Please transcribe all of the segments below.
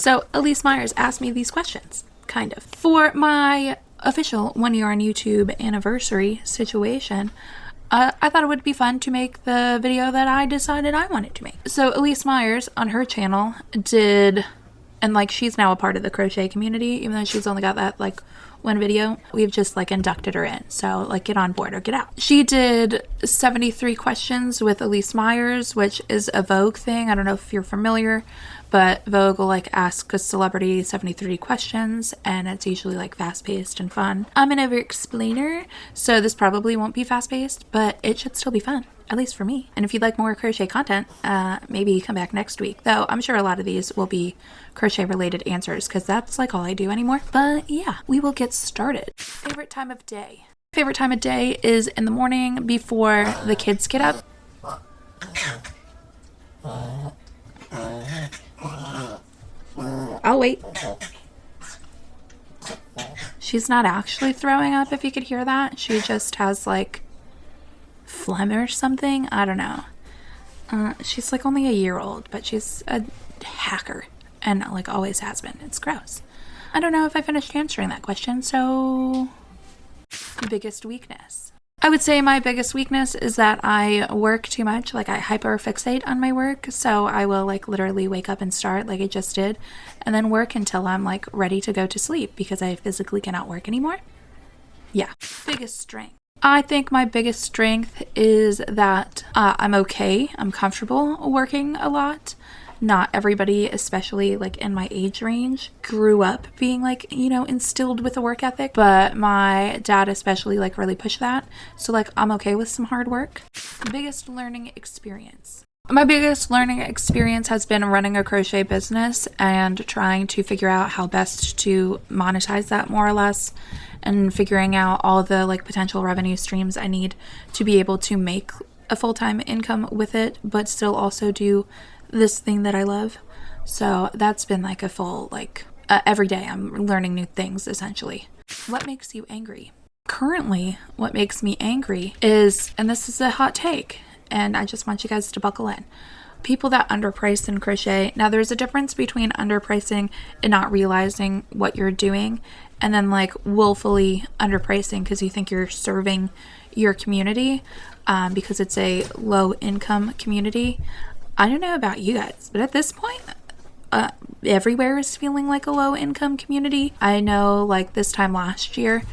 So Elyse Myers asked me these questions, kind of. For my official 1 year on YouTube anniversary situation, I thought it would be fun to make the video that I decided I wanted to make. So Elyse Myers on her channel did, and like she's now a part of the crochet community, even though she's only got that like one video. We've just like inducted her in, so like get on board or get out. She did 73 questions with Elyse Myers, which is a Vogue thing. I don't know if you're familiar, but Vogue will like ask a celebrity 73 questions, and it's usually like fast-paced and fun. I'm an over-explainer, so this probably won't be fast-paced, but it should still be fun, at least for me. And if you'd like more crochet content, maybe come back next week, though I'm sure a lot of these will be crochet related answers because that's like all I do anymore. But yeah, we will get started. Favorite time of day. Favorite time of day is in the morning before the kids get up. I'll wait. She's not actually throwing up, if you could hear that. She just has like phlegm or something. I don't know. She's like only a year old, but she's a hacker and like always has been. It's gross. I don't know if I finished answering that question. So biggest weakness. I would say my biggest weakness is that I work too much. Like I hyperfixate on my work. So I will like literally wake up and start like I just did and then work until I'm like ready to go to sleep because I physically cannot work anymore. Yeah. Biggest strength. I think my biggest strength is that I'm okay. I'm comfortable working a lot. Not everybody, especially like in my age range, grew up being like, you know, instilled with a work ethic, but my dad especially like really pushed that. So like I'm okay with some hard work. Biggest learning experience. My biggest learning experience has been running a crochet business and trying to figure out how best to monetize that more or less, and figuring out all the like potential revenue streams I need to be able to make a full-time income with it, but still also do this thing that I love. So that's been like a full like every day I'm learning new things essentially. What makes you angry? Currently, what makes me angry is, and this is a hot take, and I just want you guys to buckle in, people that underprice in crochet. Now there's a difference between underpricing and not realizing what you're doing, and then like willfully underpricing because you think you're serving your community because it's a low income community. I don't know about you guys, but at this point, everywhere is feeling like a low income community. I know like this time last year,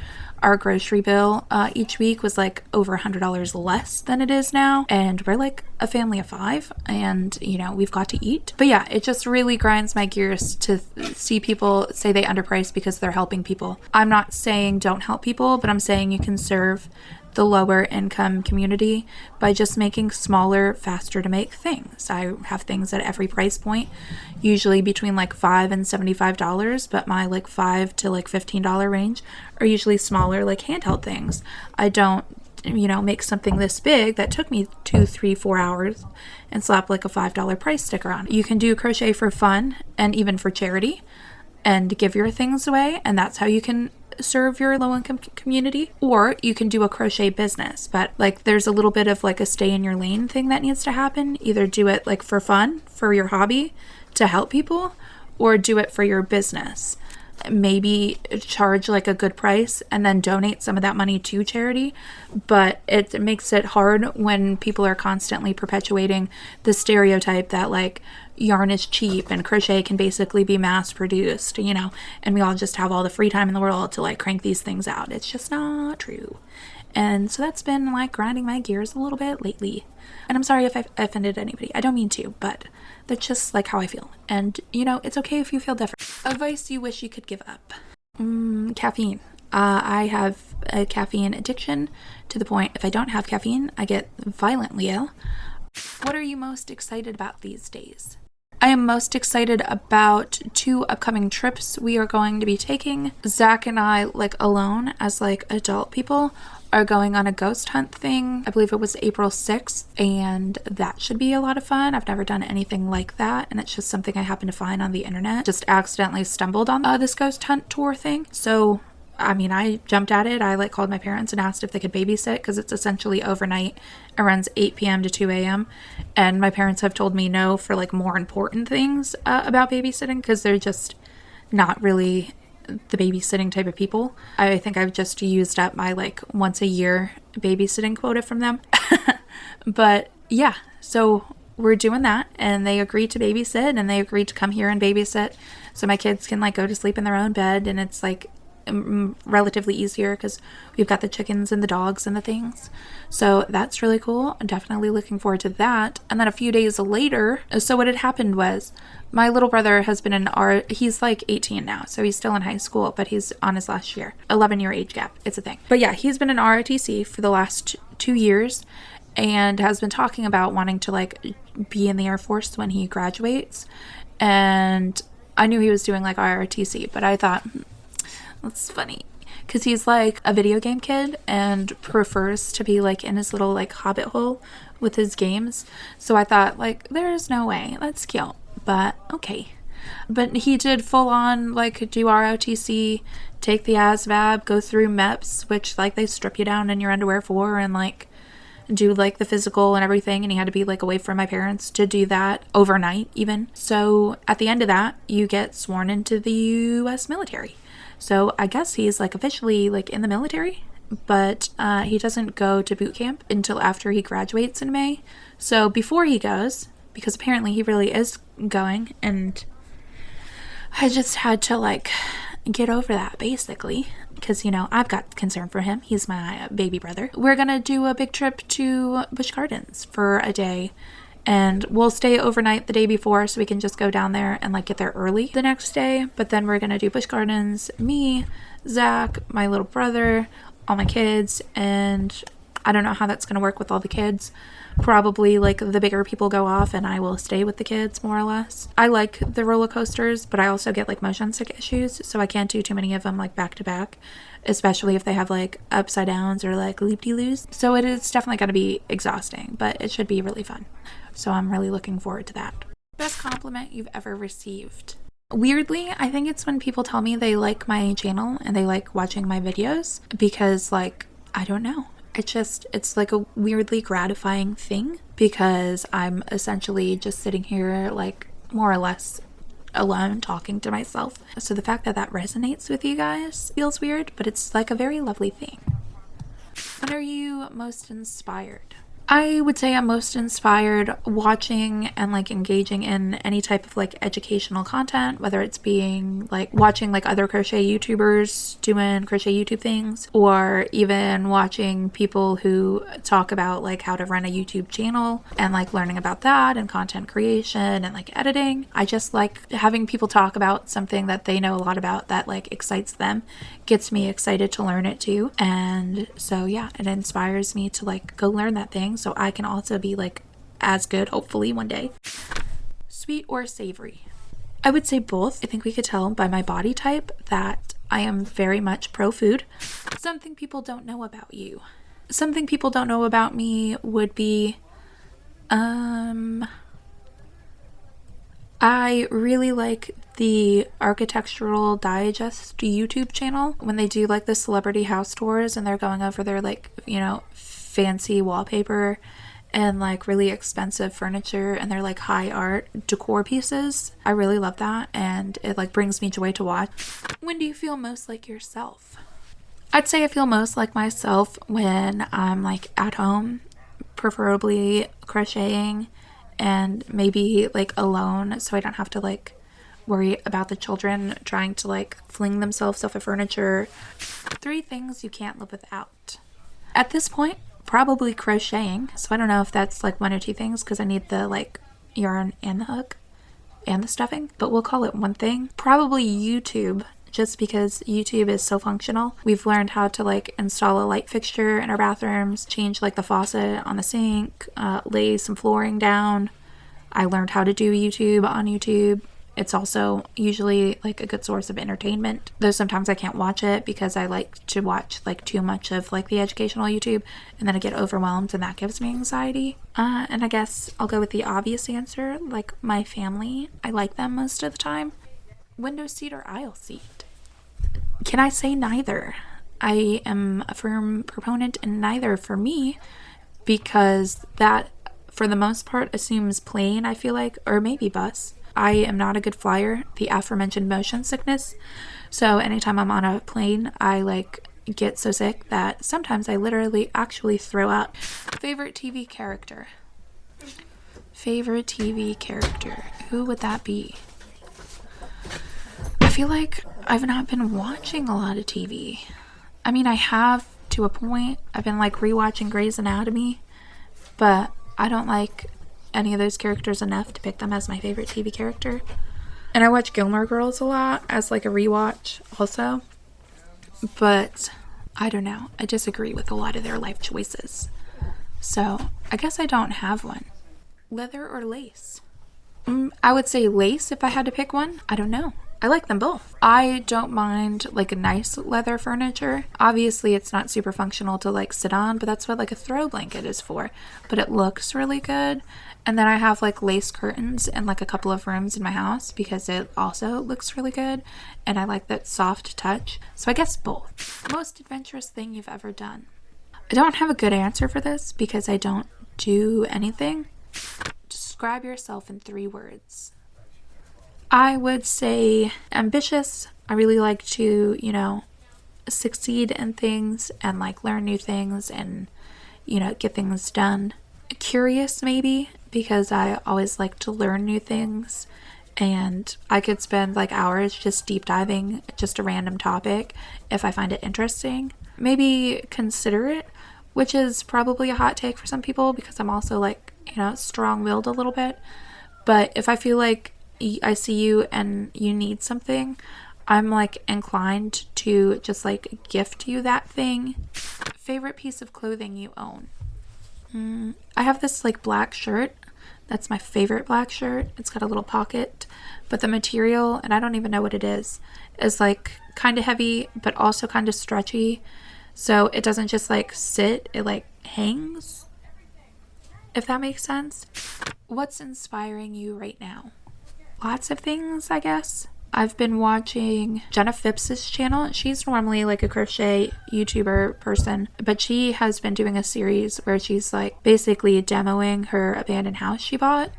our grocery bill each week was like over $100 less than it is now. And we're like a family of 5 and, you know, we've got to eat. But yeah, it just really grinds my gears to see people say they underprice because they're helping people. I'm not saying don't help people, but I'm saying you can serve the lower income community by just making smaller, faster to make things. I have things at every price point, usually between like $5 and $75, but my like $5 to like $15 range are usually smaller, like handheld things. I don't, you know, make something this big that took me 2, 3, 4 hours and slap like a $5 price sticker on it. You can do crochet for fun and even for charity and give your things away, and that's how you can serve your low-income community. Or you can do a crochet business, but like there's a little bit of like a stay in your lane thing that needs to happen. Either do it like for fun, for your hobby to help people, or do it for your business. Maybe charge like a good price and then donate some of that money to charity. But it makes it hard when people are constantly perpetuating the stereotype that like yarn is cheap and crochet can basically be mass produced, you know, and we all just have all the free time in the world to like crank these things out. It's just not true. And so that's been like grinding my gears a little bit lately. And I'm sorry if I offended anybody. I don't mean to, but that's just like how I feel. And you know, it's okay if you feel different. Advice you wish you could give up. Caffeine. I have a caffeine addiction to the point if I don't have caffeine, I get violently ill. What are you most excited about these days? I am most excited about 2 upcoming trips we are going to be taking. Zach and I, like alone as like adult people, are going on a ghost hunt thing. I believe it was April 6th, and that should be a lot of fun. I've never done anything like that, and it's just something I happened to find on the internet. Just accidentally stumbled on this ghost hunt tour thing. So I mean, I jumped at it. I like called my parents and asked if they could babysit because it's essentially overnight. It runs 8 p.m. to 2 a.m. And my parents have told me no for like more important things about babysitting because they're just not really the babysitting type of people. I think I've just used up my like once a year babysitting quota from them. But yeah, so we're doing that, and they agreed to babysit, and they agreed to come here and babysit so my kids can like go to sleep in their own bed, and it's like relatively easier because we've got the chickens and the dogs and the things. So that's really cool. I'm definitely looking forward to that. And then a few days later, so what had happened was my little brother has been in he's like 18 now, so he's still in high school, but he's on his last year. 11-year age gap, it's a thing. But yeah, he's been in ROTC for the last 2 years and has been talking about wanting to like be in the Air Force when he graduates. And I knew he was doing like ROTC, but I thought, that's funny because he's like a video game kid and prefers to be like in his little like hobbit hole with his games. So I thought like, there's no way. That's cute, but okay. But he did full on like do ROTC, take the ASVAB, go through MEPS, which like they strip you down in your underwear for, and like do like the physical and everything. And he had to be like away from my parents to do that overnight even. So at the end of that, you get sworn into the US military. So I guess he's like officially like in the military, but he doesn't go to boot camp until after he graduates in May. So before he goes, because apparently he really is going, and I just had to like get over that basically because, you know, I've got concern for him. He's my baby brother. We're gonna do a big trip to Busch Gardens for a day. And we'll stay overnight the day before so we can just go down there and like get there early the next day. But then we're going to do Busch Gardens, me, Zach, my little brother, all my kids. And I don't know how that's going to work with all the kids. Probably like the bigger people go off and I will stay with the kids more or less. I like the roller coasters, but I also get like motion sick issues. So I can't do too many of them like back to back, especially if they have like upside downs or like loop-de-loos. So it is definitely going to be exhausting, but it should be really fun. So I'm really looking forward to that. Best compliment you've ever received? Weirdly, I think it's when people tell me they like my channel and they like watching my videos because like, I don't know. It's like a weirdly gratifying thing because I'm essentially just sitting here like more or less alone talking to myself. So the fact that that resonates with you guys feels weird, but it's like a very lovely thing. When are you most inspired? I would say I'm most inspired watching and like engaging in any type of like educational content, whether it's being like watching like other crochet YouTubers doing crochet YouTube things, or even watching people who talk about like how to run a YouTube channel and like learning about that and content creation and like editing. I just like having people talk about something that they know a lot about that like excites them, gets me excited to learn it too. And so yeah, it inspires me to like go learn that thing so I can also be like as good, hopefully one day. Sweet or savory? I would say both. I think we could tell by my body type that I am very much pro food. Something people don't know about you. Something people don't know about me would be I really like the Architectural Digest YouTube channel when they do like the celebrity house tours and they're going over their like, you know, fancy wallpaper and like really expensive furniture and they're like high art decor pieces. I really love that and it like brings me joy to watch. When do you feel most like yourself? I'd say I feel most like myself when I'm like at home, preferably crocheting and maybe like alone so I don't have to like worry about the children trying to like fling themselves off of furniture. 3 things you can't live without. At this point, probably crocheting. So I don't know if that's like 1 or 2 things because I need the like yarn and the hook and the stuffing, but we'll call it 1 thing. Probably YouTube, just because YouTube is so functional. We've learned how to like install a light fixture in our bathrooms, change like the faucet on the sink, lay some flooring down. I learned how to do YouTube on YouTube. It's also usually like a good source of entertainment, though sometimes I can't watch it because I like to watch like too much of like the educational YouTube and then I get overwhelmed and that gives me anxiety. And I guess I'll go with the obvious answer, like my family. I like them most of the time. Window seat or aisle seat? Can I say neither? I am a firm proponent in neither for me, because that, for the most part, assumes plane, I feel like, or maybe bus. I am not a good flyer, the aforementioned motion sickness. So anytime I'm on a plane, I like get so sick that sometimes I literally actually throw up. Favorite TV character? Favorite TV character? Who would that be? I feel like I've not been watching a lot of TV. I mean, I have to a point. I've been like rewatching Grey's Anatomy, but I don't like any of those characters enough to pick them as my favorite TV character. And I watch Gilmore Girls a lot as like a rewatch also. But I don't know. I disagree with a lot of their life choices. So I guess I don't have one. Leather or lace? I would say lace if I had to pick one. I don't know. I like them both. I don't mind like a nice leather furniture. Obviously it's not super functional to like sit on, but that's what like a throw blanket is for. But it looks really good. And then I have like lace curtains in like a couple of rooms in my house because it also looks really good. And I like that soft touch. So I guess both. Most adventurous thing you've ever done? I don't have a good answer for this because I don't do anything. Describe yourself in 3 words. I would say ambitious. I really like to, succeed in things and like learn new things and, get things done. Curious maybe, because I always like to learn new things, and I could spend like hours just deep diving just a random topic if I find it interesting. Maybe considerate, which is probably a hot take for some people because I'm also like, strong-willed a little bit. But if I feel like I see you and you need something, I'm like inclined to just like gift you that thing. Favorite piece of clothing you own? I have this like black shirt. That's my favorite black shirt. It's got a little pocket, but the material, and I don't even know what it is like kind of heavy, but also kind of stretchy. So it doesn't just like sit, it like hangs, if that makes sense. What's inspiring you right now? Lots of things, I guess. I've been watching Jenna Phipps's channel. She's normally like a crochet YouTuber person, but she has been doing a series where she's like basically demoing her abandoned house she bought.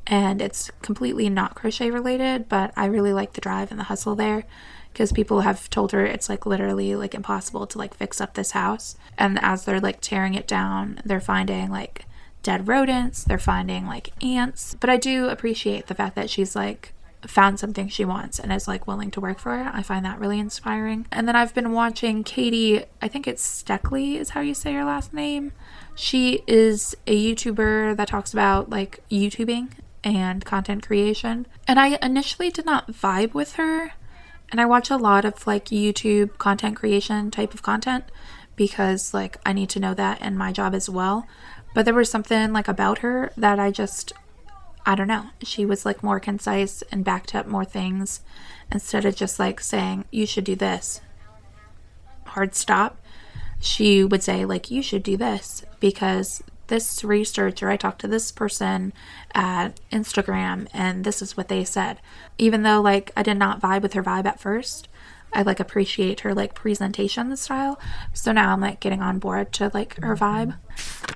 And it's completely not crochet related, but I really like the drive and the hustle there because people have told her it's like literally like impossible to like fix up this house. And as they're like tearing it down, they're finding like dead rodents, they're finding like ants. But I do appreciate the fact that she's like found something she wants and is like willing to work for it. I find that really inspiring. And then I've been watching Katie, I think it's Steckley is how you say her last name. She is a YouTuber that talks about like YouTubing and content creation. And I initially did not vibe with her. And I watch a lot of like YouTube content creation type of content because like I need to know that in my job as well. But there was something like about her that I don't know. She was like more concise and backed up more things instead of just like saying, you should do this. Hard stop. She would say like, you should do this because this research, or I talked to this person at Instagram and this is what they said. Even though like I did not vibe with her vibe at first, I like appreciate her like presentation style. So now I'm like getting on board to like her vibe.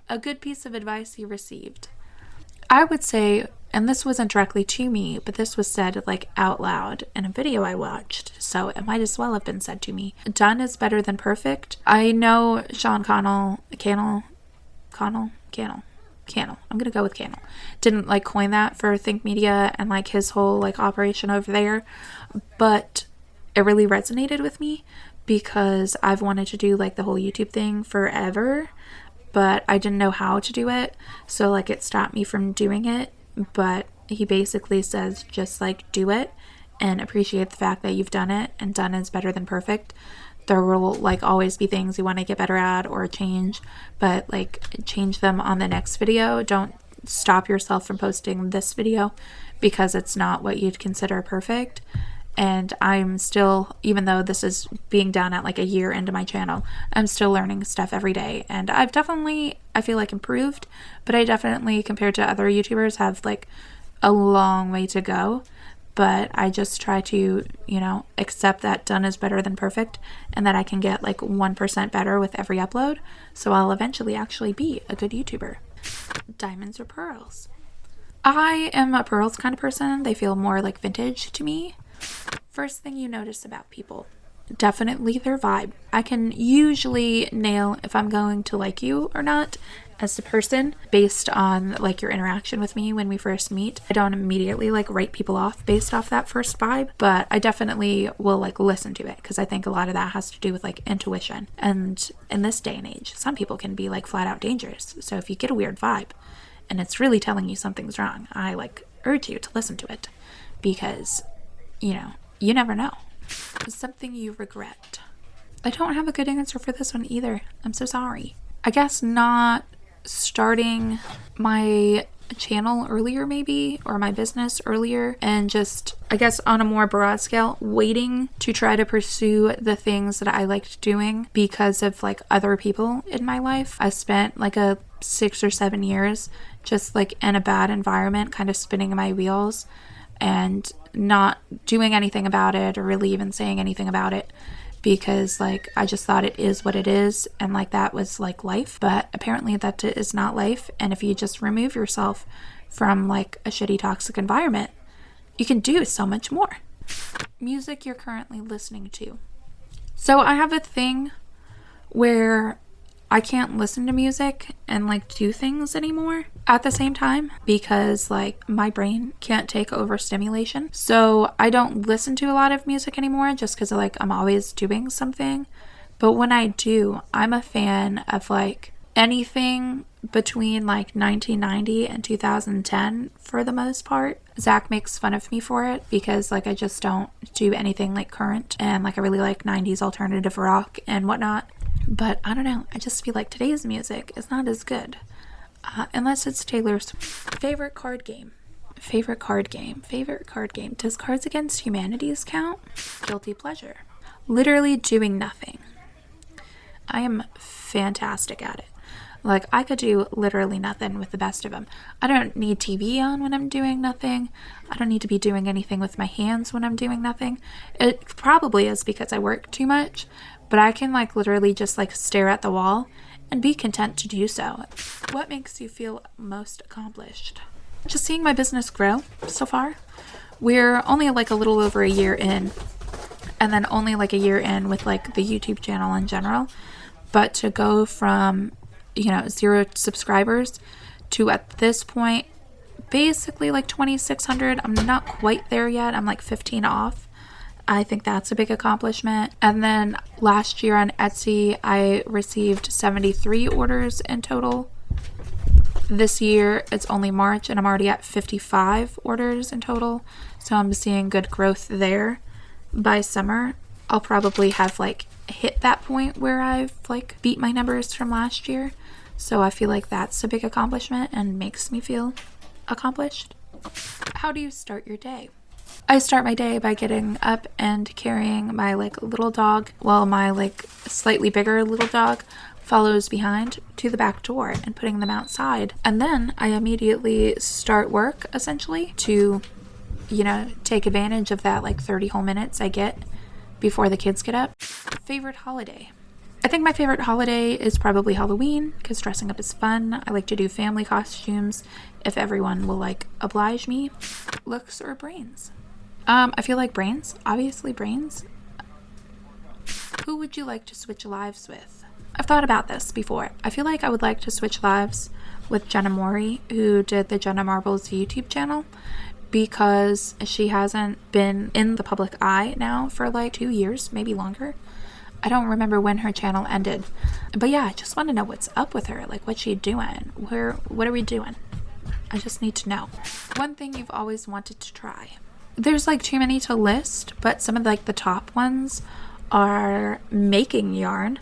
A good piece of advice you received. I would say, and this wasn't directly to me, but this was said like out loud in a video I watched, so it might as well have been said to me. Done is better than perfect. I know Sean Cannell, I'm gonna go with Cannell, didn't like coin that for Think Media and like his whole like operation over there, but it really resonated with me because I've wanted to do like the whole YouTube thing forever, but I didn't know how to do it, so like it stopped me from doing it. But he basically says just like do it and appreciate the fact that you've done it, and done is better than perfect. There will like always be things you want to get better at or change, but like change them on the next video. Don't stop yourself from posting this video because it's not what you'd consider perfect. And I'm still, even though this is being done at like a year into my channel, I'm still learning stuff every day. And I've definitely, I feel like improved, but I definitely, compared to other YouTubers, have like a long way to go. but I just try to, you know, accept that done is better than perfect and that I can get like 1% better with every upload. So I'll eventually actually be a good YouTuber. Diamonds or pearls? I am a pearls kind of person. They feel more like vintage to me. First thing you notice about people, definitely their vibe. I can usually nail if I'm going to like you or not as a person based on like your interaction with me when we first meet. I don't immediately like write people off based off that first vibe, but I definitely will like listen to it because I think a lot of that has to do with like intuition. And in this day and age, some people can be like flat out dangerous. So if you get a weird vibe and it's really telling you something's wrong, I like urge you to listen to it because, you know, you never know. Something you regret. I don't have a good answer for this one either. I'm so sorry. I guess not starting my channel earlier maybe, or my business earlier, and just, I guess on a more broad scale, waiting to try to pursue the things that I liked doing because of like other people in my life. I spent like a 6 or 7 years just like in a bad environment, kind of spinning my wheels and not doing anything about it or really even saying anything about it because like I just thought it is what it is and like that was like life, but apparently that is not life. And if you just remove yourself from like a shitty toxic environment, you can do so much more. Music you're currently listening to. So I have a thing where I can't listen to music and like do things anymore at the same time because like my brain can't take over stimulation. So I don't listen to a lot of music anymore just because like I'm always doing something. But when I do, I'm a fan of like anything between like 1990 and 2010 for the most part. Zach makes fun of me for it because like I just don't do anything like current, and like I really like 90s alternative rock and whatnot. But I don't know, I just feel like today's music is not as good. Unless it's Taylor's. Favorite card game. Favorite card game. Does Cards Against Humanities count? Guilty pleasure. Literally doing nothing. I am fantastic at it. Like, I could do literally nothing with the best of them. I don't need TV on when I'm doing nothing. I don't need to be doing anything with my hands when I'm doing nothing. It probably is because I work too much, but I can like literally just like stare at the wall and be content to do so. What makes you feel most accomplished? Just seeing my business grow so far. We're only like a little over a year in, and then only like a year in with like the YouTube channel in general. But to go from, you know, 0 subscribers to at this point basically like 2,600. I'm not quite there yet. I'm like 15 off. I think that's a big accomplishment. And then last year on Etsy, I received 73 orders in total. This year, it's only March, and I'm already at 55 orders in total. So I'm seeing good growth there. By summer, I'll probably have like hit that point where I've like beat my numbers from last year. So I feel like that's a big accomplishment and makes me feel accomplished. How do you start your day? I start my day by getting up and carrying my like little dog while my like slightly bigger little dog follows behind to the back door and putting them outside. And then I immediately start work essentially to, you know, take advantage of that like 30 whole minutes I get before the kids get up. Favorite holiday? I think my favorite holiday is probably Halloween because dressing up is fun. I like to do family costumes if everyone will like oblige me. Looks or brains? I feel like brains. Obviously brains. Who would you like to switch lives with? I've thought about this before. I feel like I would like to switch lives with Jenna Mori, who did the Jenna Marbles YouTube channel, because she hasn't been in the public eye now for like 2 years, maybe longer. I don't remember when her channel ended. But yeah, I just want to know what's up with her. Like, what's she doing? What are we doing? I just need to know. One thing you've always wanted to try. There's like too many to list, but some of like the top ones are making yarn.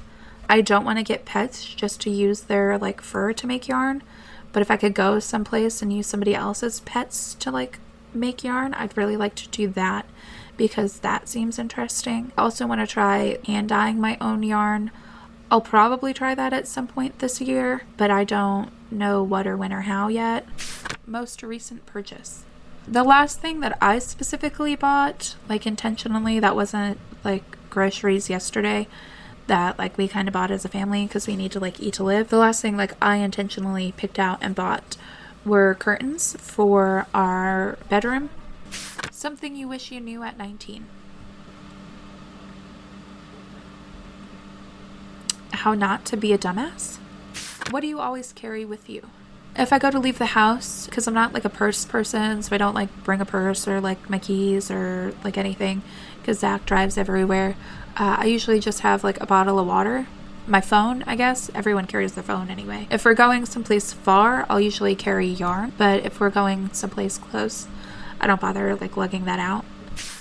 I don't want to get pets just to use their like fur to make yarn, but if I could go someplace and use somebody else's pets to like make yarn, I'd really like to do that because that seems interesting. I also want to try hand dyeing my own yarn. I'll probably try that at some point this year, but I don't know what or when or how yet. Most recent purchase. The last thing that I specifically bought, like intentionally, that wasn't like groceries yesterday, that like we kind of bought as a family because we need to like eat to live. The last thing like I intentionally picked out and bought were curtains for our bedroom. Something you wish you knew at 19. How not to be a dumbass. What do you always carry with you? If I go to leave the house, because I'm not like a purse person, so I don't like bring a purse or like my keys or like anything, because Zach drives everywhere. I usually just have like a bottle of water. My phone, I guess. Everyone carries their phone anyway. If we're going someplace far, I'll usually carry yarn. But if we're going someplace close, I don't bother like lugging that out.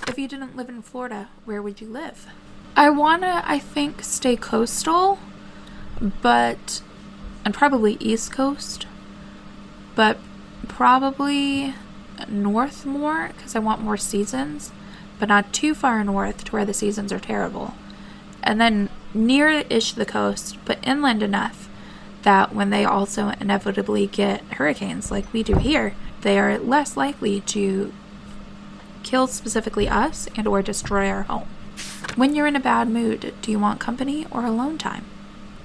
If you didn't live in Florida, where would you live? I wanna, I think, stay coastal, but, and probably East Coast, but probably north more because I want more seasons, but not too far north to where the seasons are terrible. And then near-ish the coast, but inland enough that when they also inevitably get hurricanes like we do here, they are less likely to kill specifically us and or destroy our home. When you're in a bad mood, do you want company or alone time?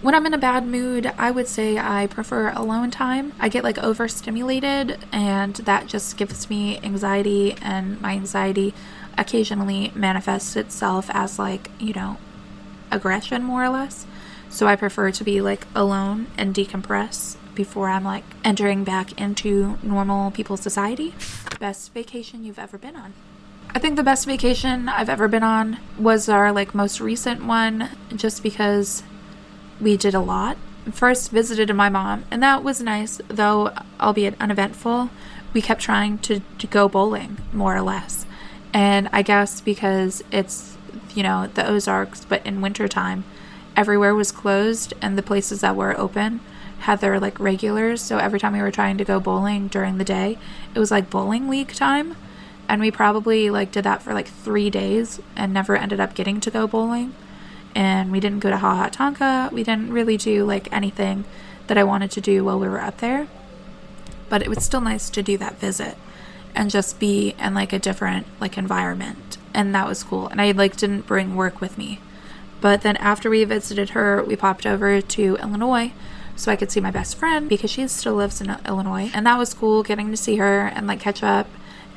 When I'm in a bad mood, I would say I prefer alone time. I get like overstimulated and that just gives me anxiety, and my anxiety occasionally manifests itself as like, you know, aggression more or less. So I prefer to be like alone and decompress before I'm like entering back into normal people's society. Best vacation you've ever been on? I think the best vacation I've ever been on was our like most recent one, just because we did a lot. First visited my mom, and that was nice, though albeit uneventful. We kept trying to go bowling, more or less. And I guess because it's, you know, the Ozarks, but in wintertime, everywhere was closed, and the places that were open had their like regulars. So every time we were trying to go bowling during the day, it was like bowling league time. And we probably like did that for like 3 days and never ended up getting to go bowling. And we didn't go to Ha Ha Tonka. We didn't really do like anything that I wanted to do while we were up there. But it was still nice to do that visit and just be in like a different like environment. And that was cool. And I like didn't bring work with me. But then after we visited her, we popped over to Illinois so I could see my best friend because she still lives in Illinois. And that was cool, getting to see her and like catch up.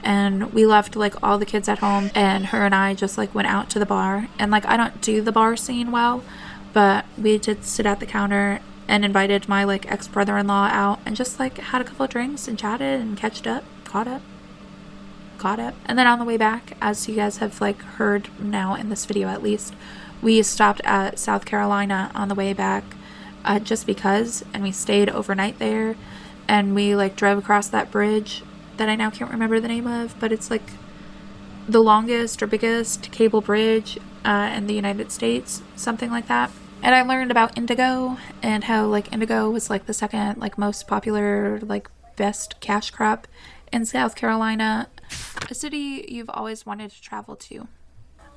And we left like all the kids at home, and her and I just like went out to the bar. And like I don't do the bar scene well, but we did sit at the counter and invited my like ex-brother-in-law out and just like had a couple of drinks and chatted and caught up. And then on the way back, as you guys have like heard now in this video at least, we stopped at South Carolina on the way back just because, and we stayed overnight there, and we like drove across that bridge that I now can't remember the name of, but it's like the longest or biggest cable bridge in the United States, something like that. And I learned about indigo and how like indigo was like the second like most popular like best cash crop in South Carolina. A city you've always wanted to travel to?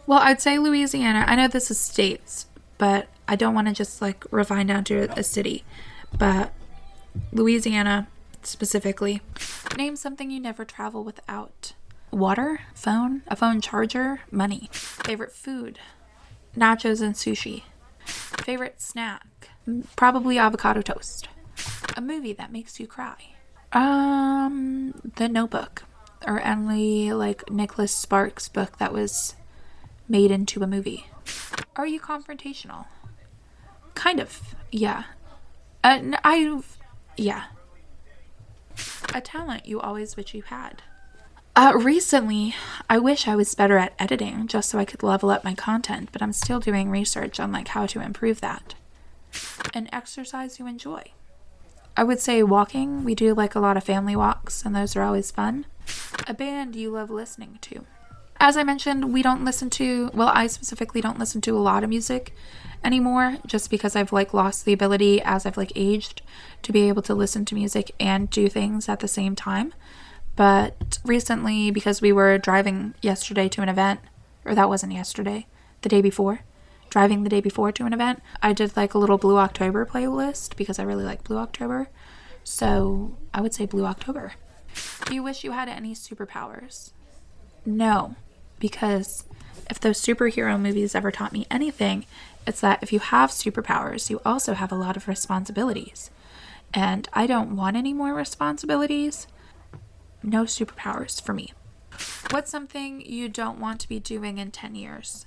Well, I'd say Louisiana. I know this is states, but I don't want to just like refine down to a city, but Louisiana specifically. Name something you never travel without. Water, phone, a phone charger, money. Favorite food? Nachos and sushi. Favorite snack? Probably avocado toast. A movie that makes you cry? The Notebook, or any like Nicholas Sparks book that was made into a movie. Are you confrontational? Kind of, yeah. Yeah. A talent you always wish you had? Recently, I wish I was better at editing just so I could level up my content, but I'm still doing research on like how to improve that. An exercise you enjoy? I would say walking. We do like a lot of family walks, and those are always fun. A band you love listening to? As I mentioned, we don't listen to, well, I specifically don't listen to a lot of music anymore, just because I've like lost the ability as I've like aged to be able to listen to music and do things at the same time. But recently, because we were driving yesterday to an event, or that wasn't yesterday, the day before, driving the day before to an event, I did like a little Blue October playlist because I really like Blue October. So I would say Blue October. Do you wish you had any superpowers? No, because if those superhero movies ever taught me anything, it's that if you have superpowers, you also have a lot of responsibilities. And I don't want any more responsibilities. No superpowers for me. What's something you don't want to be doing in 10 years?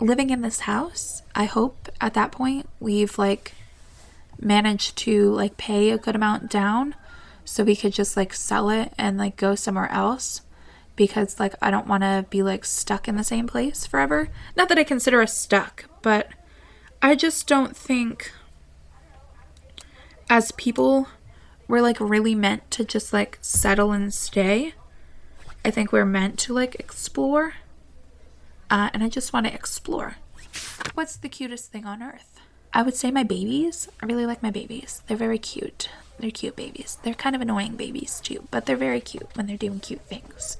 Living in this house. I hope at that point we've like managed to like pay a good amount down so we could just like sell it and like go somewhere else, because like I don't want to be like stuck in the same place forever. Not that I consider us stuck, but I just don't think as people we're like really meant to just like settle and stay. I think we're meant to like explore, and I just want to explore. What's the cutest thing on earth? I would say my babies. I really like my babies. They're very cute. They're cute babies. They're kind of annoying babies too, but they're very cute when they're doing cute things.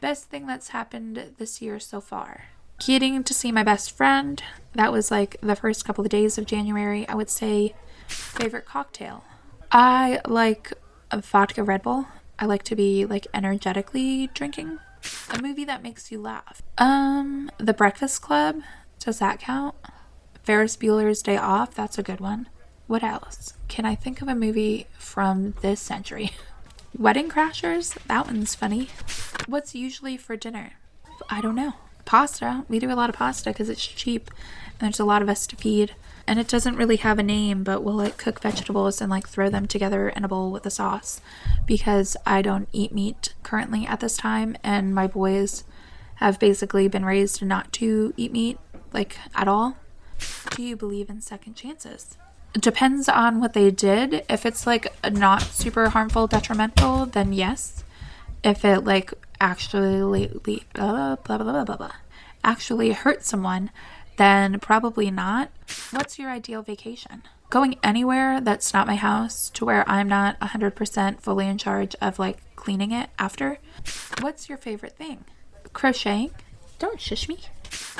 Best thing that's happened this year so far. Getting to see my best friend. That was like the first couple of days of January. I would say favorite cocktail. I like a vodka Red Bull. I like to be like energetically drinking. A movie that makes you laugh. The Breakfast Club. Does that count? Ferris Bueller's Day Off. That's a good one. What else? Can I think of a movie from this century? Wedding Crashers. That one's funny. What's usually for dinner? I don't know. Pasta. We do a lot of pasta because it's cheap and there's a lot of us to feed. And it doesn't really have a name, but we'll like cook vegetables and like throw them together in a bowl with a sauce, because I don't eat meat currently at this time, and my boys have basically been raised not to eat meat like at all. Do you believe in second chances? It depends on what they did. If it's like not super harmful, detrimental, then yes. If it like actually actually hurt someone, then probably not. What's your ideal vacation? Going anywhere that's not my house, to where I'm not 100% fully in charge of like cleaning it after. What's your favorite thing? Crocheting. Don't shush me.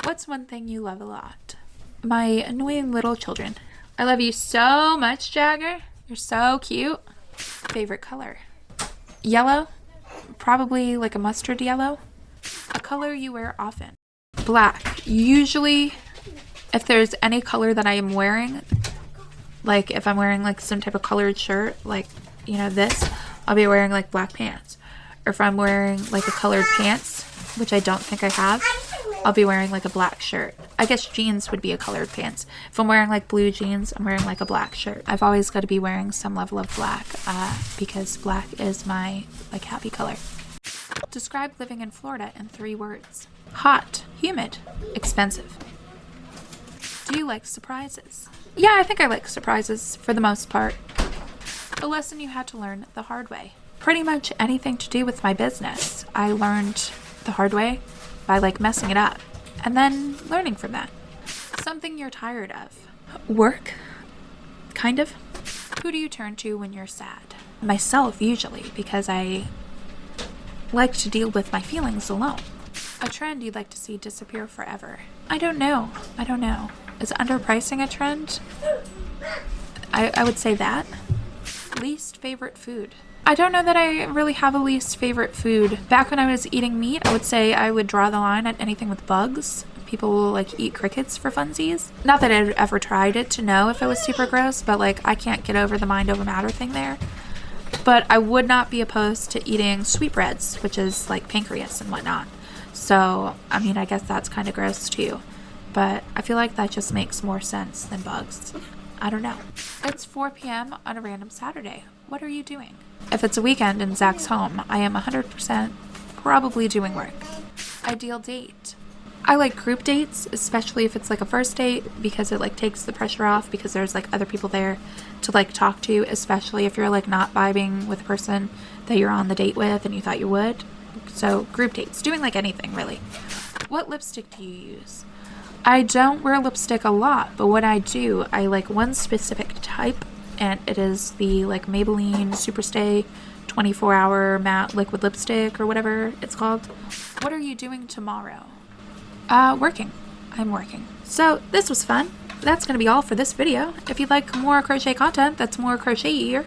What's one thing you love a lot? My annoying little children. I love you so much, Jagger. You're so cute. Favorite color? Yellow. Probably like a mustard yellow. A color you wear often? Black. Usually, if there's any color that I am wearing, like if I'm wearing like some type of colored shirt, like, you know, this, I'll be wearing like black pants. Or if I'm wearing like a colored pants, which I don't think I have, I'll be wearing like a black shirt. I guess jeans would be a colored pants. If I'm wearing like blue jeans, I'm wearing like a black shirt. I've always got to be wearing some level of black, because black is my like happy color. Describe living in Florida in 3 words. Hot, humid, expensive. Do you like surprises? Yeah, I think I like surprises for the most part. A lesson you had to learn the hard way. Pretty much anything to do with my business, I learned the hard way by like messing it up and then learning from that. Something you're tired of. Work, kind of. Who do you turn to when you're sad? Myself, usually, because I like to deal with my feelings alone. A trend you'd like to see disappear forever. I don't know. Is underpricing a trend? I would say that. Least favorite food. I don't know that I really have a least favorite food. Back when I was eating meat, I would say I would draw the line at anything with bugs. People will like eat crickets for funsies. Not that I'd ever tried it to know if it was super gross, but like I can't get over the mind over matter thing there. But I would not be opposed to eating sweetbreads, which is like pancreas and whatnot. So, I mean, I guess that's kind of gross too. But I feel like that just makes more sense than bugs. I don't know. It's 4 p.m. on a random Saturday. What are you doing? If it's a weekend and Zach's home, I am 100% probably doing work. Ideal date. I like group dates, especially if it's like a first date, because it like takes the pressure off, because there's like other people there to like talk to, especially if you're like not vibing with a person that you're on the date with and you thought you would. So group dates, doing like anything really. What lipstick do you use? I don't wear lipstick a lot, but when I do, I like one specific type, and it is the like Maybelline Superstay 24-hour matte liquid lipstick or whatever it's called. What are you doing tomorrow? Working. I'm working. So this was fun. That's going to be all for this video. If you'd like more crochet content that's more crochet-ier,